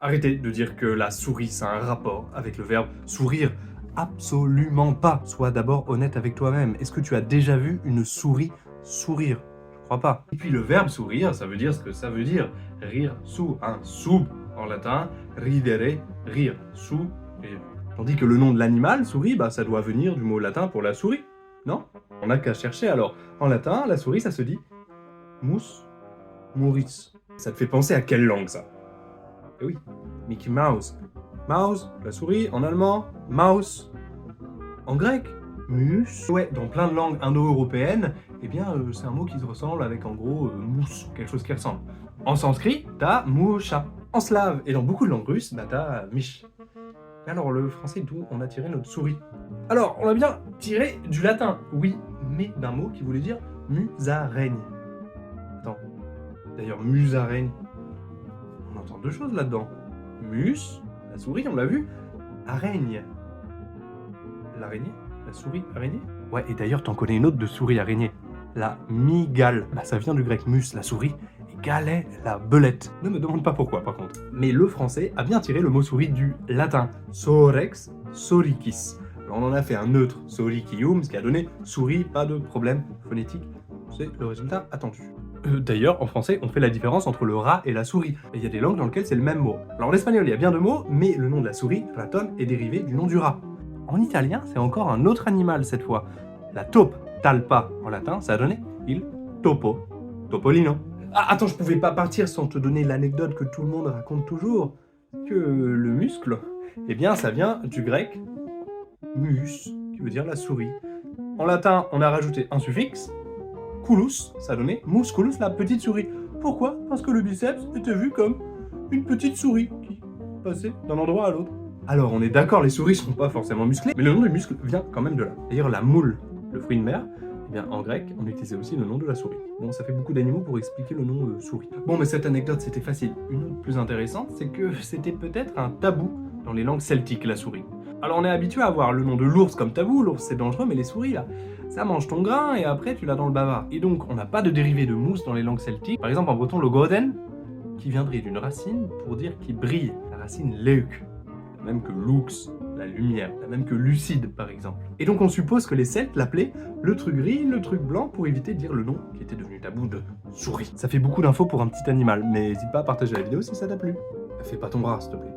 Arrêtez de dire que la souris, ça a un rapport avec le verbe sourire. Absolument pas. Sois d'abord honnête avec toi-même. Est-ce que tu as déjà vu une souris sourire? Je crois pas. Et puis le verbe sourire, ça veut dire ce que ça veut dire. Rire, sous, un sub en latin, ridere, rire, sous, rire. Tandis que le nom de l'animal, souris, bah ça doit venir du mot latin pour la souris, non? On n'a qu'à chercher alors. En latin, la souris, ça se dit mus muris. Ça te fait penser à quelle langue ça? Eh oui, Mickey Mouse. Mouse, la souris, en allemand, Maus. En grec, mus. Ouais, dans plein de langues indo-européennes, eh bien, c'est un mot qui se ressemble avec en gros mousse, quelque chose qui ressemble. En sanskrit, t'as musha. En slave, et dans beaucoup de langues russes, bah t'as mish. Et alors, le français, d'où on a tiré notre souris? Alors, on a bien tiré du latin, oui, mais d'un mot qui voulait dire musaraigne. Attends, d'ailleurs, musaraigne, on entend deux choses là-dedans. Mus, la souris, on l'a vu. Araigne. L'araignée? La souris araignée? Ouais, et d'ailleurs, t'en connais une autre de souris araignée. La mygale. Bah, ça vient du grec mus, la souris, et galet, la belette. Ne me demande pas pourquoi, par contre. Mais le français a bien tiré le mot souris du latin. Sorex, soricis. Alors, on en a fait un neutre, soricium, ce qui a donné souris, pas de problème phonétique. C'est le résultat attendu. D'ailleurs, en français, on fait la différence entre le rat et la souris. Et il y a des langues dans lesquelles c'est le même mot. Alors en espagnol, il y a bien deux mots, mais le nom de la souris, raton, est dérivé du nom du rat. En italien, c'est encore un autre animal cette fois. La taupe, talpa en latin, ça a donné il topo, topolino. Ah, attends, je pouvais pas partir sans te donner l'anecdote que tout le monde raconte toujours. Que le muscle, eh bien, ça vient du grec mus, qui veut dire la souris. En latin, on a rajouté un suffixe, Culus, ça donnait musculus, la petite souris. Pourquoi? Parce que le biceps était vu comme une petite souris qui passait d'un endroit à l'autre. Alors, on est d'accord, les souris sont pas forcément musclées, mais le nom du muscle vient quand même de là. D'ailleurs, la moule, le fruit de mer, eh bien, en grec, on utilisait aussi le nom de la souris. Bon, ça fait beaucoup d'animaux pour expliquer le nom de souris. Bon, mais cette anecdote, c'était facile. Une autre plus intéressante, c'est que c'était peut-être un tabou dans les langues celtiques, la souris. Alors, on est habitué à avoir le nom de l'ours comme tabou, l'ours c'est dangereux, mais les souris, là, ça mange ton grain et après tu l'as dans le bavard. Et donc, on n'a pas de dérivé de mousse dans les langues celtiques. Par exemple, en breton, le goden, qui viendrait d'une racine pour dire qui brille, la racine leuk, la même que lux, la lumière, la même que lucide, par exemple. Et donc, on suppose que les Celtes l'appelaient le truc gris, le truc blanc, pour éviter de dire le nom qui était devenu tabou de souris. Ça fait beaucoup d'infos pour un petit animal, mais n'hésite pas à partager la vidéo si ça t'a plu. Fais pas ton bras, s'il te plaît.